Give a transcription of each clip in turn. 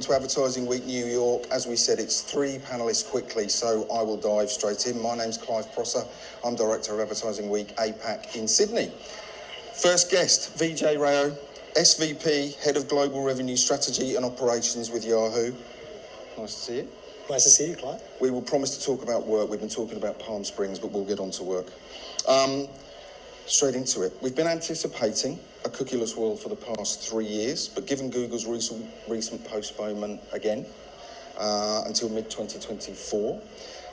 To Advertising Week New York. As we said, it's 3 panellists quickly, so I will dive straight in. My name's Clive Prosser. I'm Director of Advertising Week APAC in Sydney. First guest, Vijay Rao, SVP, Head of Global Revenue Strategy and Operations with Yahoo. Nice to see you. Nice to see you, Clive. We will promise to talk about work. We've been talking about Palm Springs, but we'll get on to work. Straight into it. We've been anticipating a cookieless world for the past 3 years, but given Google's recent postponement again until mid-2024,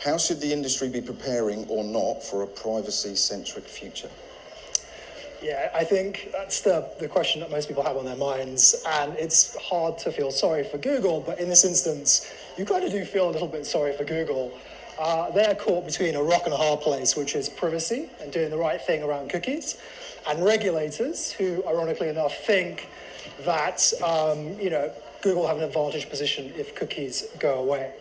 how should the industry be preparing or not for a privacy-centric future? Yeah, I think that's the question that most people have on their minds, and it's hard to feel sorry for Google, but in this instance, you kind of do feel a little bit sorry for Google. They're caught between a rock and a hard place, which is privacy and doing the right thing around cookies, and regulators who, ironically enough, think that Google have an advantage position if cookies go away.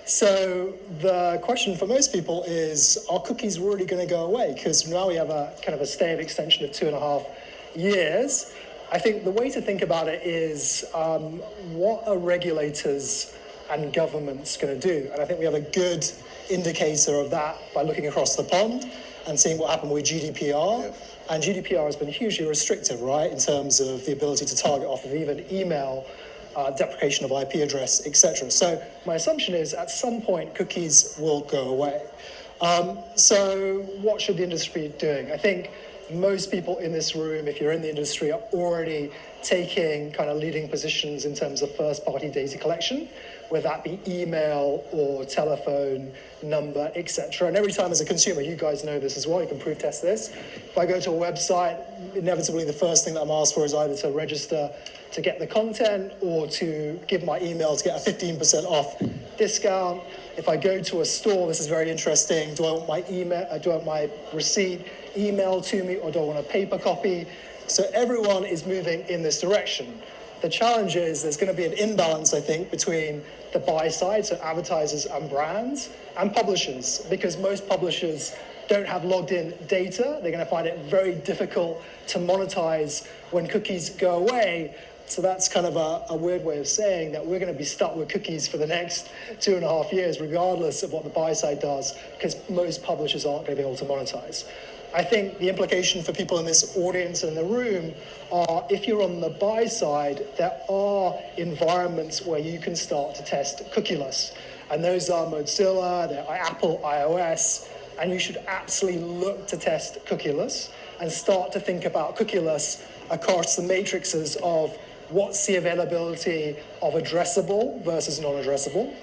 So the question for most people is, are cookies really going to go away? Because now we have a kind of a stay of extension of 2.5 years. I think the way to think about it is, what are regulators and governments going to do? And I think we have a good indicator of that by looking across the pond and seeing what happened with GDPR. Yep. And GDPR has been hugely restrictive, right, in terms of the ability to target off of even email, deprecation of IP address, etc. So my assumption is at some point cookies will go away. So what should the industry be doing? I think most people in this room, if you're in the industry, are already taking kind of leading positions in terms of first-party data collection, whether that be email or telephone number, etc. And every time as a consumer, you guys know this as well, you can proof test this. If I go to a website, inevitably the first thing that I'm asked for is either to register to get the content or to give my email to get a 15% off discount. If I go to a store, this is very interesting. Do I want my email? Do I want my receipt emailed to me, or do I want a paper copy? So everyone is moving in this direction. The challenge is there's going to be an imbalance, I think, between the buy side, so advertisers and brands, and publishers, because most publishers don't have logged in data. They're going to find it very difficult to monetize when cookies go away. So that's kind of a weird way of saying that we're going to be stuck with cookies for the next 2.5 years, regardless of what the buy side does, because most publishers aren't going to be able to monetize. I think the implication for people in this audience and in the room are, if you're on the buy side, there are environments where you can start to test cookieless. And those are Mozilla, they're Apple, iOS, and you should absolutely look to test cookieless and start to think about cookieless across the matrices of what's the availability of addressable versus non-addressable,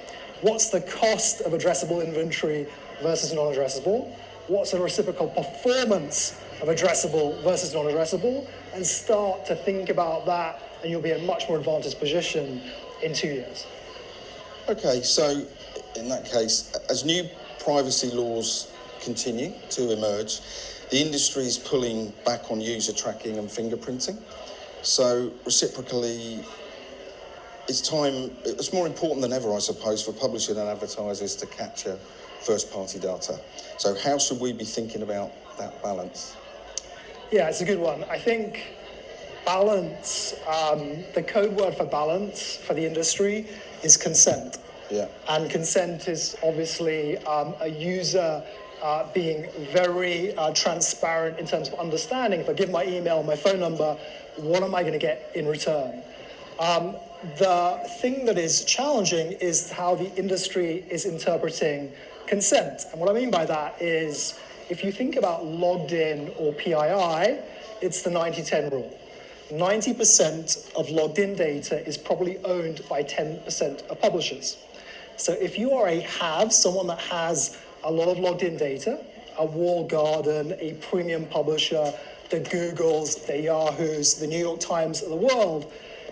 what's the cost of addressable inventory versus non-addressable, what's the reciprocal performance of addressable versus non-addressable, and start to think about that, and you'll be in a much more advantaged position in 2 years. Okay, so in that case, as new privacy laws continue to emerge, the industry is pulling back on user tracking and fingerprinting. So reciprocally, it's more important than ever, I suppose, for publishers and advertisers to capture first-party data. So how should we be thinking about that balance? Yeah, it's a good one. I think balance, the code word for balance for the industry is consent. Yeah. And consent is obviously a user being very transparent in terms of understanding. If I give my email, my phone number, what am I going to get in return? The thing that is challenging is how the industry is interpreting consent. And what I mean by that is, if you think about logged in or PII, it's the 90-10 rule. 90% of logged in data is probably owned by 10% of publishers. So if you are someone that has a lot of logged in data, a walled garden, a premium publisher, the Googles, the Yahoos, the New York Times of the world,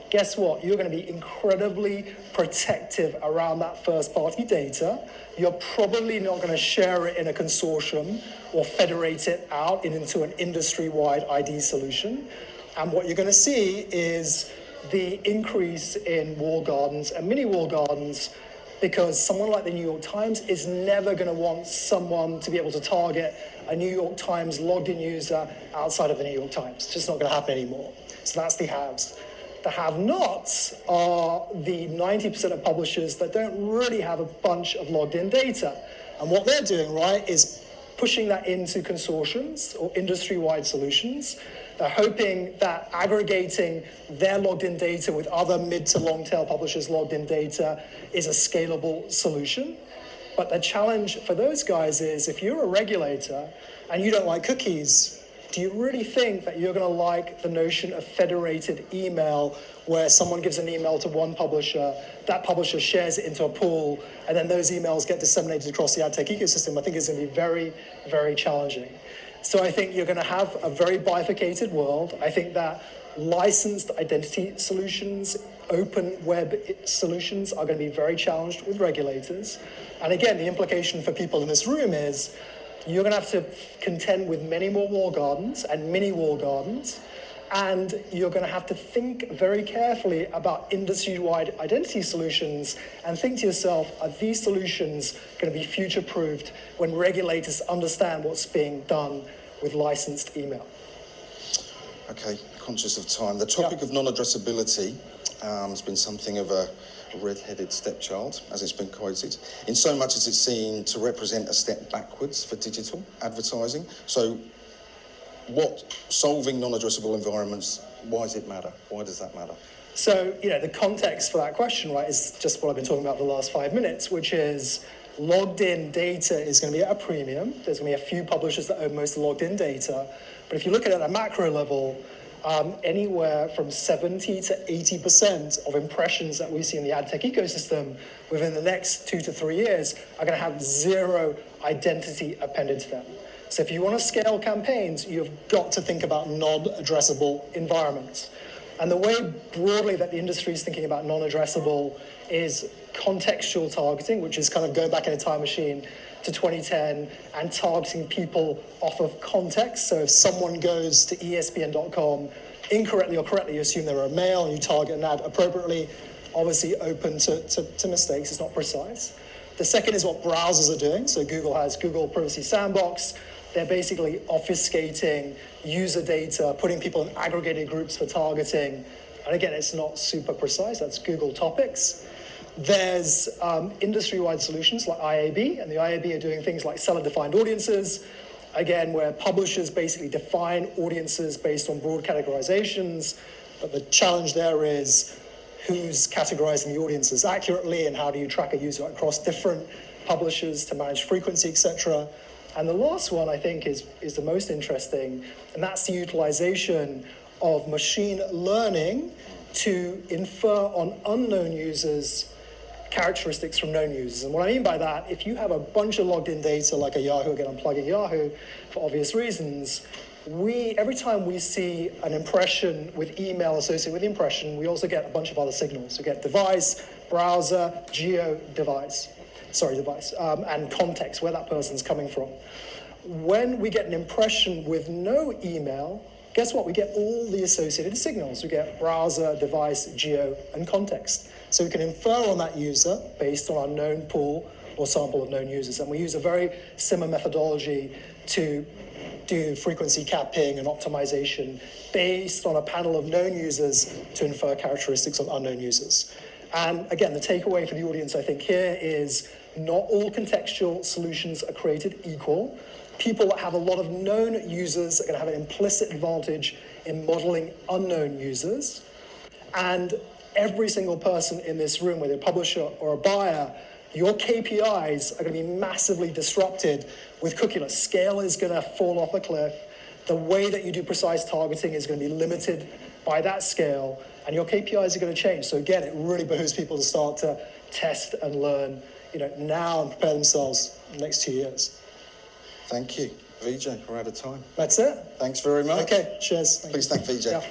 guess what? You're going to be incredibly protective around that first-party data. You're probably not going to share it in a consortium or federate it out into an industry-wide ID solution. And what you're going to see is the increase in walled gardens and mini walled gardens, because someone like the New York Times is never going to want someone to be able to target a New York Times logged in user outside of the New York Times. It's just not going to happen anymore. So that's the haves. The have-nots are the 90% of publishers that don't really have a bunch of logged-in data. And what they're doing, right, is pushing that into consortiums or industry-wide solutions. They're hoping that aggregating their logged-in data with other mid to long-tail publishers' logged-in data is a scalable solution. But the challenge for those guys is if you're a regulator and you don't like cookies, do you really think that you're going to like the notion of federated email where someone gives an email to one publisher, that publisher shares it into a pool, and then those emails get disseminated across the ad tech ecosystem? I think it's going to be very, very challenging. So I think you're going to have a very bifurcated world. I think that licensed identity solutions, open web solutions are going to be very challenged with regulators. And again, the implication for people in this room is you're going to have to contend with many more walled gardens and mini walled gardens, and you're going to have to think very carefully about industry-wide identity solutions and think to yourself, are these solutions going to be future-proofed when regulators understand what's being done with licensed email? Okay, conscious of time. The topic of non-addressability has been something of a red-headed stepchild, as it's been quoted, in so much as it's seen to represent a step backwards for digital advertising. So solving non-addressable environments, why does it matter? Why does that matter? So, the context for that question, right, is just what I've been talking about for the last 5 minutes, which is logged-in data is going to be at a premium. There's going to be a few publishers that own most of the logged-in data. But if you look at it at a macro level, anywhere from 70 to 80% of impressions that we see in the ad tech ecosystem within the next 2 to 3 years are going to have zero identity appended to them. So if you want to scale campaigns, you've got to think about non-addressable environments. And the way broadly that the industry is thinking about non-addressable is contextual targeting, which is kind of going back in a time machine to 2010 and targeting people off of context. So if someone goes to ESPN.com, incorrectly or correctly, you assume they're a male and you target an ad appropriately, obviously open to mistakes, it's not precise. The second is what browsers are doing. So Google has Google Privacy Sandbox. They're basically obfuscating user data, putting people in aggregated groups for targeting. And again, it's not super precise, that's Google Topics. There's industry-wide solutions like IAB, and the IAB are doing things like seller-defined audiences, again, where publishers basically define audiences based on broad categorizations, but the challenge there is who's categorizing the audiences accurately and how do you track a user across different publishers to manage frequency, etc. And the last one, I think, is the most interesting, and that's the utilization of machine learning to infer on unknown users characteristics from known users. And what I mean by that, if you have a bunch of logged-in data like a Yahoo, again, I'm plugging Yahoo for obvious reasons, every time we see an impression with email associated with the impression, we also get a bunch of other signals. We get device, browser, device, and context, where that person's coming from. When we get an impression with no email, guess what? We get all the associated signals. We get browser, device, and context. So we can infer on that user based on our known pool or sample of known users. And we use a very similar methodology to do frequency capping and optimization based on a panel of known users to infer characteristics of unknown users. And again, the takeaway for the audience, I think, here is not all contextual solutions are created equal. People that have a lot of known users are going to have an implicit advantage in modeling unknown users. And every single person in this room, whether a publisher or a buyer, your KPIs are going to be massively disrupted with cookieless. Scale is going to fall off a cliff. The way that you do precise targeting is going to be limited by that scale, and your KPIs are going to change. So again, it really behooves people to start to test and learn, now and prepare themselves in the next 2 years. Thank you. Vijay, we're out of time. That's it. Thanks very much. Okay, cheers. Please thank Vijay. Yeah.